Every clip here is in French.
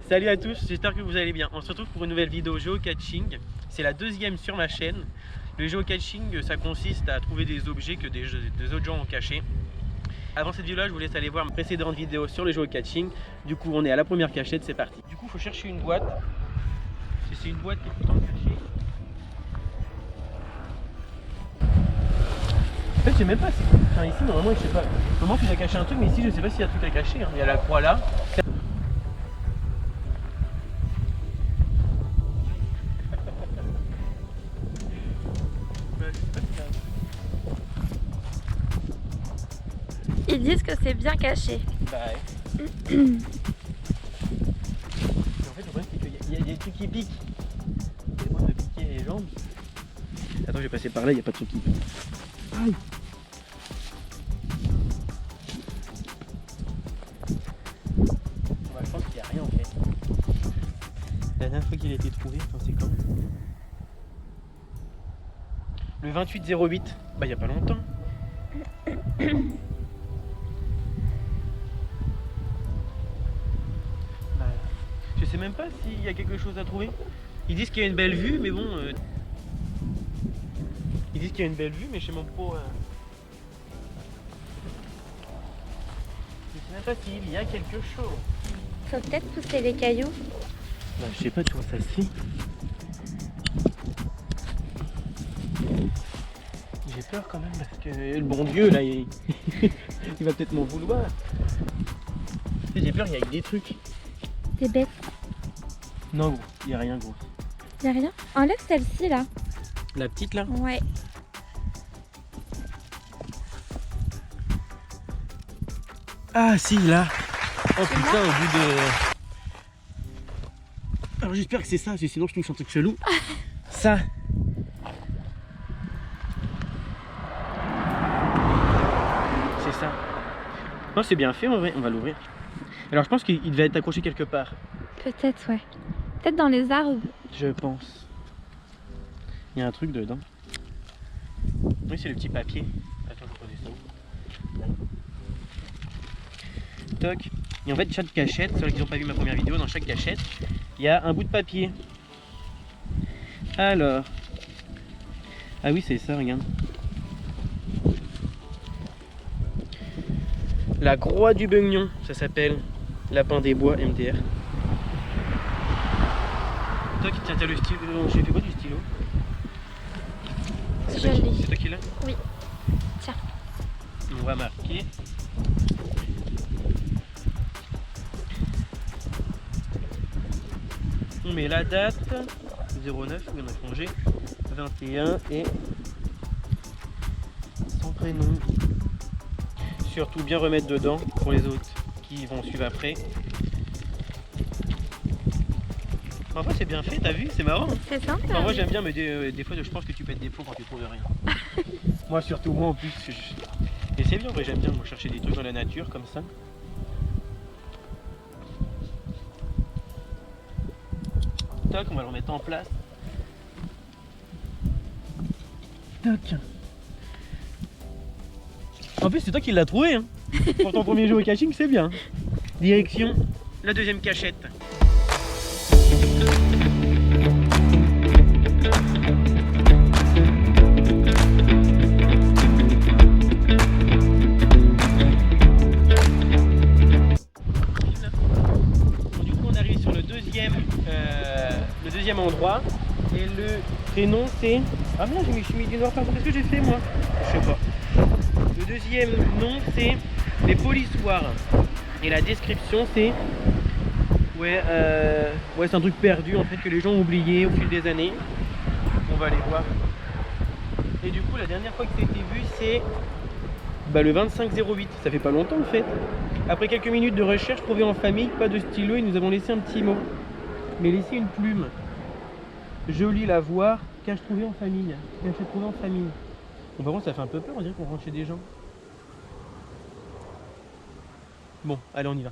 Salut à tous, j'espère que vous allez bien. On se retrouve pour une nouvelle vidéo géocaching. C'est la deuxième sur ma chaîne. Le géocaching, ça consiste à trouver des objets que des autres gens ont cachés. Avant cette vidéo là, je vous laisse aller voir ma précédente vidéo sur le géocaching. Du coup, on est à la première cachette, c'est parti. Du coup, il faut chercher une boîte. C'est une boîte qui est tout le temps cachée. En fait, je sais même pas si... Enfin, ici, normalement, je sais pas. Normalement, tu dois cacher un truc, mais ici, je sais pas s'il y a un truc à cacher. Hein. Il y a la croix là. Ils disent que c'est bien caché. Bah ouais. En fait, le problème, c'est qu'il y a des trucs qui piquent. Il y a des modes de piquer les jambes. Attends, je vais passer par là, il n'y a pas de truc qui pique. Aïe. Bah, je pense qu'il n'y a rien en fait. La dernière fois qu'il a été trouvé, enfin, c'est quand? Le 28-08, bah il n'y a pas longtemps. Je sais même pas s'il y a quelque chose à trouver. Ils disent qu'il y a une belle vue, mais bon. Ils disent qu'il y a une belle vue, mais je sais même pas. Je sais même pas s'il y a quelque chose. Faut peut-être pousser les cailloux. Bah, je sais pas, tu vois, ça se fait. J'ai peur quand même parce que le bon Dieu là, il va peut-être m'en vouloir. J'ai peur, il y a des trucs. Des bêtes. Non, gros, il n'y a rien, gros. Y'a rien? Enlève celle-ci là. La petite là? Ouais. Ah si, là. Oh putain, au bout de... Alors j'espère que c'est ça, sinon je touche un truc chelou. Ça. C'est ça. Non, c'est bien fait en vrai, on va l'ouvrir. Alors je pense qu'il devait être accroché quelque part. Peut-être, ouais. Peut-être dans les arbres. Je pense. Il y a un truc dedans. Oui, c'est le petit papier. Attends, je vais poser ça. Toc. Et en fait, chaque cachette, ceux qui n'ont pas vu ma première vidéo, dans chaque cachette, il y a un bout de papier. Alors. Ah oui, c'est ça, regarde. La Croix du Beugnon, ça s'appelle. Lapin des bois, MDR. Toi qui tiens le stylo, j'ai fait quoi du stylo? C'est toi qui l'as? Oui. Tiens. On va marquer. On met la date 09, oui, on a changé. 21 et son prénom. Surtout bien remettre dedans pour les autres qui vont suivre après. Parfois c'est bien fait, t'as vu, c'est marrant. C'est sympa. Enfin, moi j'aime bien, mais des fois je pense que tu pètes des plombs quand tu trouves rien. Moi surtout, moi en plus. Et c'est bien, j'aime bien moi, chercher des trucs dans la nature comme ça. Toc, on va le remettre en place. Toc. En plus c'est toi qui l'as trouvé hein. Pour ton premier géocaching, c'est bien. Direction la deuxième cachette. Du coup on arrive sur le deuxième endroit. Et le prénom c'est... Ah merde, je me suis mis du noir partout. Qu'est-ce que j'ai fait moi? Je sais pas. Le deuxième nom c'est les polissoirs. Et la description c'est... Ouais, c'est un truc perdu en fait que les gens ont oublié au fil des années. On va aller voir. Et du coup la dernière fois que c'était vu c'est le 25-08. Ça fait pas longtemps en fait. Après quelques minutes de recherche trouvée en famille, pas de stylo et nous avons laissé un petit mot. Mais laissé une plume. Joli la voir, cache trouvé en famille. Cachette trouvée en famille. Bon, par contre ça fait un peu peur, on dirait qu'on rentre chez des gens. Bon, allez on y va.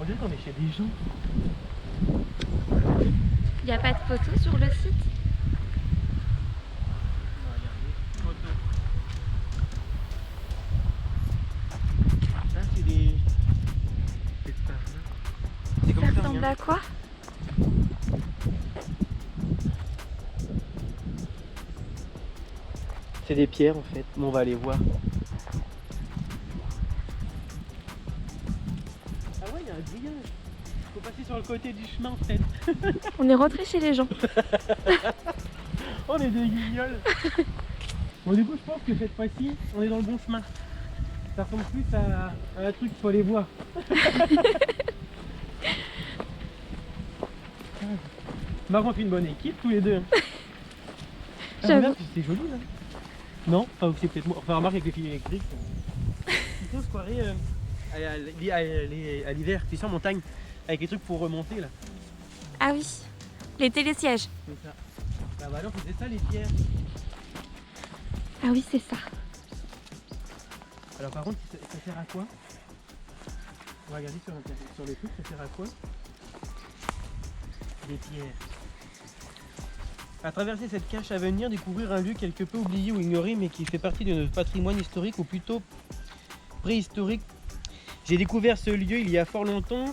On dirait qu'on est chez des gens. n'y a pas de photos sur le site? On va regarder. Photo. Là, c'est des. C'est pas là. C'est comme Ça ça, ressemble regarde. à quoi? C'est des pierres en fait. Bon, on va aller voir. Ah ouais, il y a un grillage. Faut passer sur le côté du chemin en fait. On est rentré chez les gens. On est des guignols. Bon, du coup, je pense que cette fois-ci, on est dans le bon chemin. Ça ressemble plus à un truc qu'il faut aller voir. Bah, on fait une bonne équipe tous les deux. Ah, J'avoue. regarde, c'est joli là. Non, enfin, c'est peut-être moi. Enfin, remarque avec les fils électriques. Plutôt, on se croirait à l'hiver, tu sais, en montagne, avec les trucs pour remonter là. Ah oui, les télésièges. C'est ça. Bah voilà, on faisait ça les pierres. Ah oui, c'est ça. Alors par contre, ça sert à quoi? On va regarder sur le truc, ça sert à quoi? Des pierres. À traverser cette cache à venir, découvrir un lieu quelque peu oublié ou ignoré, mais qui fait partie de notre patrimoine historique ou plutôt préhistorique. J'ai découvert ce lieu il y a fort longtemps.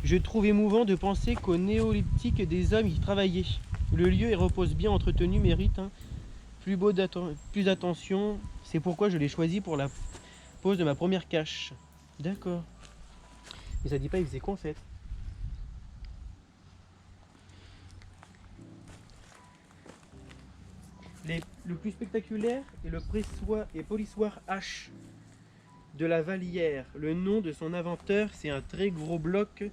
Je trouve émouvant de penser qu'au néolithique, des hommes y travaillaient. Le lieu et repose bien entretenu mérite plus d'attention. C'est pourquoi je l'ai choisi pour la pose de ma première cache. D'accord. Mais ça dit pas, il faisait quoi en fait? Le plus spectaculaire est le polissoir H de la Vallière. Le nom de son inventeur, c'est un très gros bloc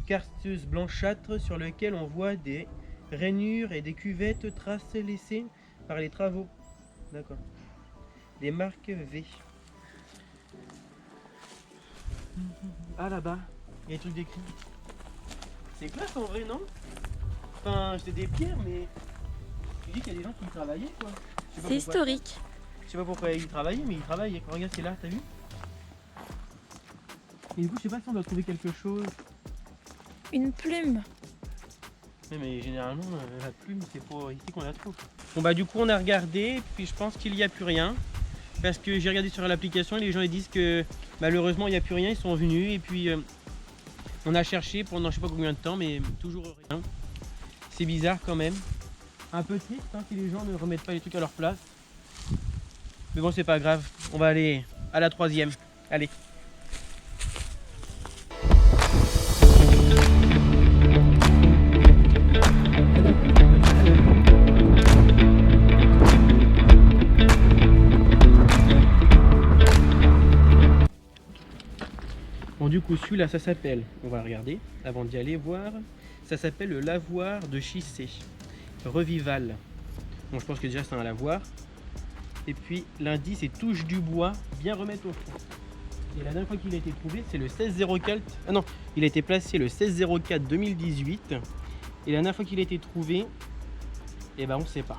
carteuse blanchâtre sur lequel on voit des rainures et des cuvettes, traces laissées par les travaux. D'accord. Des marques V. Ah là-bas, il y a des trucs d'écrit. C'est classe en vrai, non? Enfin, c'est des pierres, mais tu dis qu'il y a des gens qui y travaillaient quoi. Je sais pas C'est pourquoi. historique. Je sais pas pourquoi ils travaillaient, mais ils travaillaient. Regarde, c'est là, t'as vu? Et du coup, je sais pas si on doit trouver quelque chose. Une plume. Mais généralement, la plume, c'est pas ici qu'on la trouve. Bon bah du coup, on a regardé, puis je pense qu'il n'y a plus rien. Parce que j'ai regardé sur l'application et les gens ils disent que malheureusement, il n'y a plus rien. Ils sont venus et puis on a cherché pendant je sais pas combien de temps, mais toujours rien. C'est bizarre quand même. Un peu triste hein, si les gens ne remettent pas les trucs à leur place. Mais bon, c'est pas grave. On va aller à la troisième. Allez. Bon, du coup, celui-là, ça s'appelle, on va regarder avant d'y aller voir, ça s'appelle le lavoir de Chissé, Revival. Bon, je pense que déjà c'est un lavoir. Et puis l'indice c'est touche du bois, bien remettre au fond. Et la dernière fois qu'il a été trouvé, c'est le 16-04. Ah non, il a été placé le 16-04-2018. Et la dernière fois qu'il a été trouvé, eh ben on sait pas.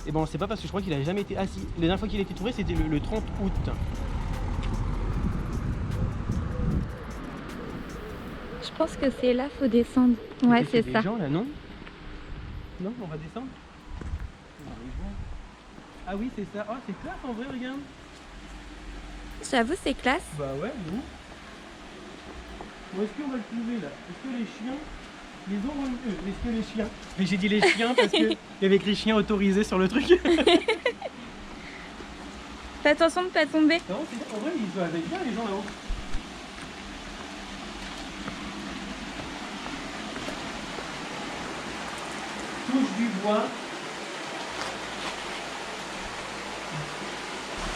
Et ben on sait pas parce que je crois qu'il a jamais été. Ah si, la dernière fois qu'il a été trouvé, c'était le 30 août. Je pense que c'est là, faut descendre. Ouais, Peut-être c'est qu'il y a ça. des gens là, non? Non, on va descendre. On va aller voir. Ah oui, c'est ça. Oh, c'est classe en vrai, regarde. J'avoue, c'est classe. Bah ouais, nous. Où est-ce qu'on va le trouver là? Est-ce que les chiens les ont revenus? Est-ce que les chiens? Mais j'ai dit les chiens parce que il y avait écrit chiens autorisés sur le truc. Fais attention de pas tomber. Non, en vrai, ils doivent être bien les gens là-haut. Touche du bois.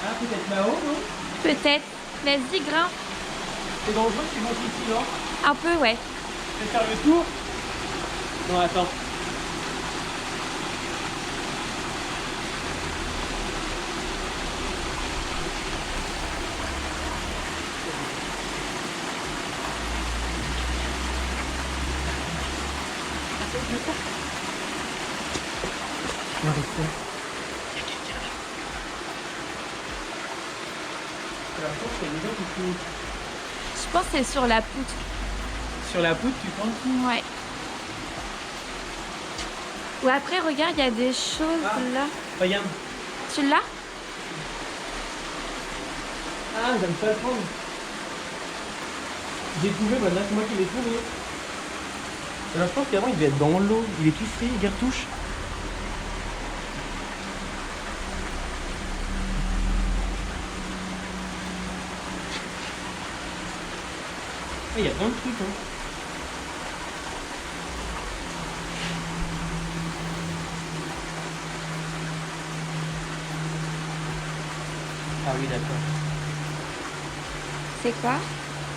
Ah, peut-être là-haut, non? Peut-être. Vas-y, grimpe. C'est dangereux, c'est monté ici, non? Un peu, ouais. Je vais faire le tour. Non, attends. On arrête ça. Il y a quelqu'un là. Alors, je pense qu'il y a des gens qui sont Je pense que c'est sur la poutre. sur la poutre, tu penses? Ouais. Ou après, regarde, il y a des choses là. Regarde. Tu l'as? Ah, j'aime pas le prendre. J'ai trouvé, maintenant c'est moi qui l'ai trouvé. Alors je pense qu'avant il devait être dans l'eau. Il est tout frais, regarde, touche. Ah, il y a plein de trucs, hein. Ah oui, d'accord. C'est quoi?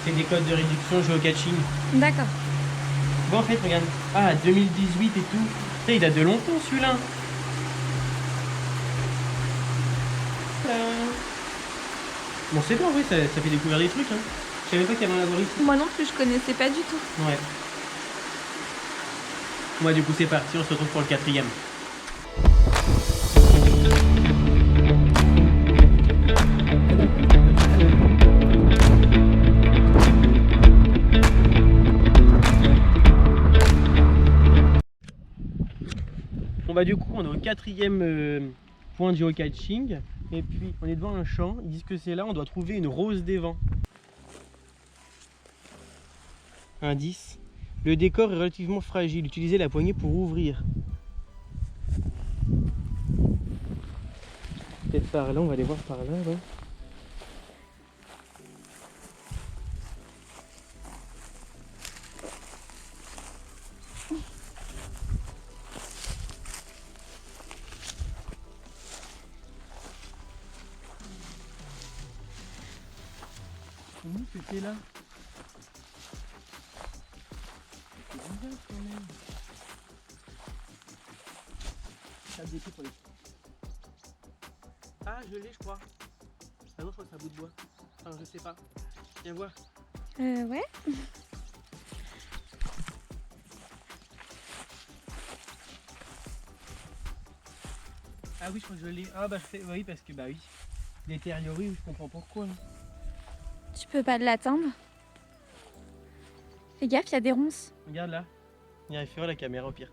C'est des codes de réduction géocaching. D'accord. Bon, en fait, regarde. Ah, 2018 et tout. Il date de longtemps celui-là. Bon, c'est bien, oui, ça fait découvrir des trucs. Hein. Je savais pas qu'il y avait un lavoir ici. Moi non plus, je connaissais pas du tout. Ouais. Moi, du coup, c'est parti. On se retrouve pour le 4e. Bon bah du coup on est au 4e point de geocaching et puis on est devant un champ, ils disent que c'est là, on doit trouver une rose des vents. Indice, le décor est relativement fragile, utilisez la poignée pour ouvrir. Peut-être par là, on va aller voir par là. Ouais. Où c'était là? C'est bizarre quand même. Ça des pour les... Ah, je l'ai, je crois. Ah non, je crois que c'est un bout de bois. Enfin, je sais pas. Viens voir. Ouais. Ah oui, je crois que je l'ai. Ah bah oui, parce que bah oui. Détérioré, je comprends pourquoi. Là. Tu peux pas l'atteindre? Fais gaffe, il y a des ronces. Regarde là. Il y a un feu à la caméra au pire.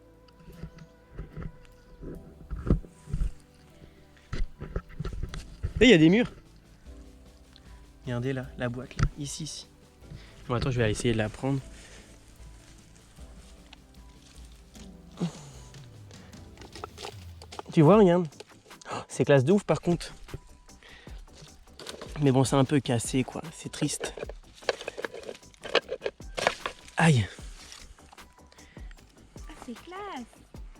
Et il y a des murs. Regardez là, la boîte là, ici. Bon attends, je vais essayer de la prendre. Tu vois, regarde. C'est classe de ouf par contre. Mais bon, c'est un peu cassé quoi, c'est triste. Aïe. Ah, c'est classe.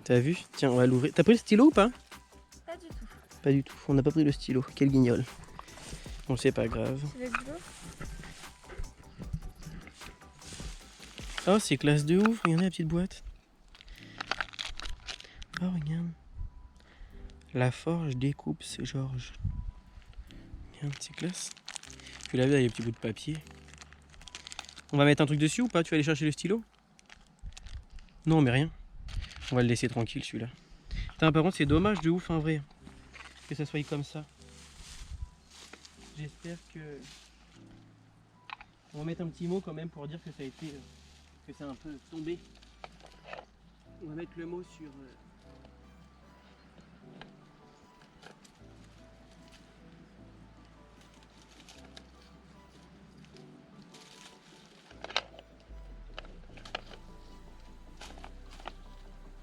T'as vu? Tiens, on va l'ouvrir. T'as pris le stylo ou pas? Pas du tout. Pas du tout, on n'a pas pris le stylo. Quel guignol. Bon, c'est pas grave. Tu veux de l'eau? Oh, c'est classe de ouf. Regardez la petite boîte. Oh, regarde. La forge découpe, c'est Georges. Regarde, c'est classe. Tu l'as vu, il y a des petits bouts de papier. On va mettre un truc dessus ou pas? Tu vas aller chercher le stylo? Non, mais rien. On va le laisser tranquille celui-là. Par contre, c'est dommage de ouf en vrai. Que ça soit comme ça. J'espère que... On va mettre un petit mot quand même pour dire que ça a été... que c'est un peu tombé. On va mettre le mot sur...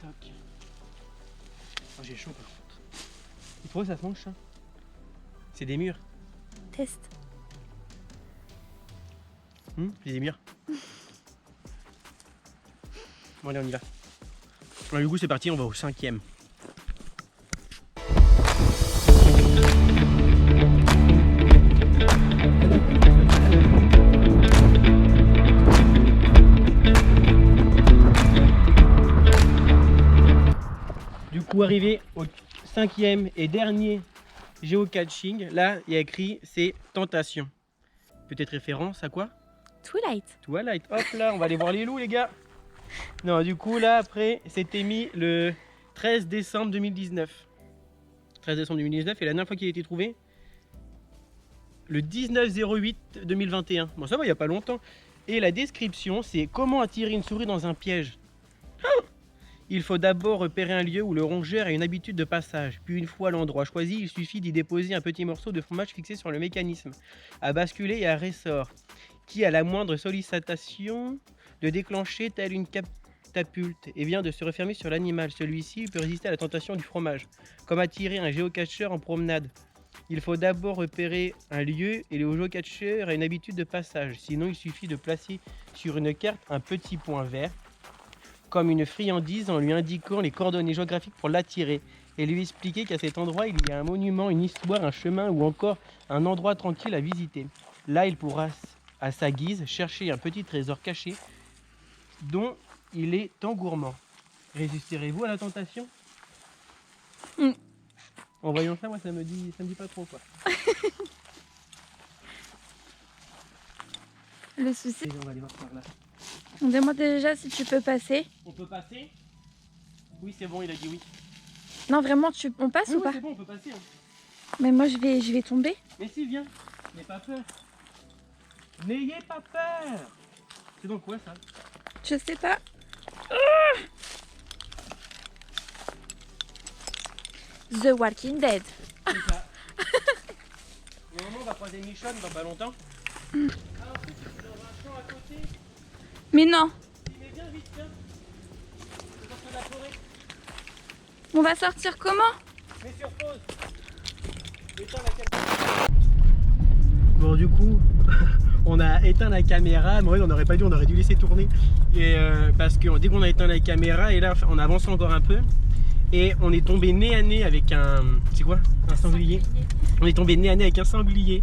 Toc. Oh, j'ai chaud par contre. Tu trouves ça se mange ça? C'est des murs. Test. C'est des murs. Bon allez, on y va. Alors, du coup c'est parti, on va au 5e. Du coup arrivé au 5e et dernier géocaching, là il y a écrit c'est tentation. Peut-être référence à quoi? Twilight. Twilight, hop là, on va aller voir les loups les gars. Non, du coup là après c'était mis le 13 décembre 2019. 13 décembre 2019 et la dernière fois qu'il a été trouvé le 19/08/2021. Bon ça va, il n'y a pas longtemps. Et la description c'est comment attirer une souris dans un piège. Il faut d'abord repérer un lieu où le rongeur a une habitude de passage. Puis une fois l'endroit choisi, il suffit d'y déposer un petit morceau de fromage fixé sur le mécanisme à basculer et à ressort, qui à la moindre sollicitation de déclencher telle une catapulte et vient de se refermer sur l'animal. Celui-ci peut résister à la tentation du fromage, comme attirer un géocacheur en promenade. Il faut d'abord repérer un lieu et le géocacheur a une habitude de passage. Sinon, il suffit de placer sur une carte un petit point vert comme une friandise en lui indiquant les coordonnées géographiques pour l'attirer et lui expliquer qu'à cet endroit il y a un monument, une histoire, un chemin ou encore un endroit tranquille à visiter. Là, il pourra à sa guise chercher un petit trésor caché dont il est tant gourmand. Résisterez-vous à la tentation? En voyant ça, moi ça me dit pas trop quoi. Le souci. Et on va aller voir par là. On demande déjà si tu peux passer. On peut passer? Oui, c'est bon, il a dit oui. Non, vraiment, on passe ou pas? C'est bon, on peut passer. Hein. Mais moi, je vais tomber. Mais si, viens. N'ayez pas peur. N'ayez pas peur. C'est donc quoi ça? Je sais pas. The Walking Dead. C'est ça. Normalement, on va croiser Michonne dans pas longtemps. Ah, en plus, je suis dans un champ à côté. Mais non. Mais viens vite, viens. C'est sortir de la forêt. On va sortir comment? Mets sur pause. Éteins la caméra. Bon, du coup, on a éteint la caméra. Mais on n'aurait pas dû, on aurait dû laisser tourner. Et parce que dès qu'on a éteint la caméra, et là, on avance encore un peu. Et on est tombé nez à nez avec un... C'est quoi? Un sanglier. On est tombé nez à nez avec un sanglier.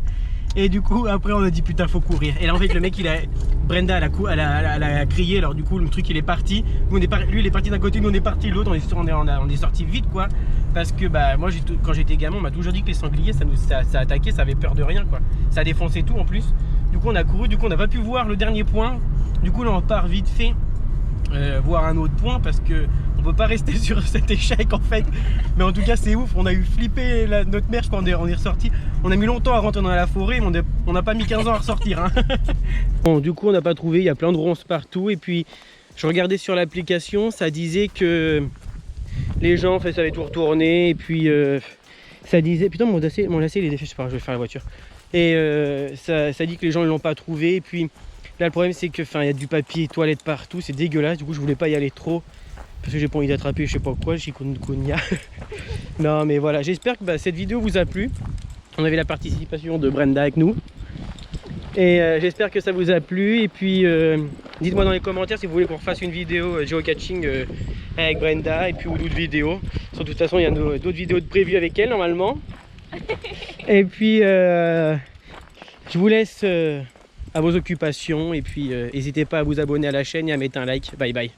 Et du coup, après, on a dit putain, faut courir. Et là, en fait, le mec, Brenda, elle a crié. Alors, du coup, le truc, il est parti. Nous, lui, il est parti d'un côté, nous, on est parti de l'autre. On est sorti vite, quoi. Parce que, bah, moi, quand j'étais gamin, on m'a toujours dit que les sangliers, ça attaquait, ça avait peur de rien, quoi. Ça défonçait tout, en plus. Du coup, on a couru. Du coup, on n'a pas pu voir le dernier point. Du coup, là, on part vite fait voir un autre point parce que on peut pas rester sur cet échec en fait. Mais en tout cas c'est ouf, on a eu flippé notre mère quand on est ressorti. On a mis longtemps à rentrer dans la forêt, mais on n'a pas mis 15 ans à ressortir hein. Bon, du coup on n'a pas trouvé, il y a plein de ronces partout. Et puis je regardais sur l'application, ça disait que les gens en fait, ça avait tout retourné. Et puis ça disait, putain mon lacet il est défait, je sais pas, je vais faire la voiture. Et ça dit que les gens ne l'ont pas trouvé. Et puis là le problème c'est que il y a du papier toilette partout, c'est dégueulasse. Du coup je voulais pas y aller trop parce que j'ai pas envie d'attraper je sais pas quoi, chikungunya. Non mais voilà, j'espère que cette vidéo vous a plu. On avait la participation de Brenda avec nous. Et j'espère que ça vous a plu. Et puis dites-moi dans les commentaires si vous voulez qu'on refasse une vidéo geocaching avec Brenda. Et puis ou d'autres vidéos. De toute façon il y a d'autres vidéos de prévues avec elle normalement. Et puis je vous laisse à vos occupations. Et puis n'hésitez pas à vous abonner à la chaîne et à mettre un like. Bye bye.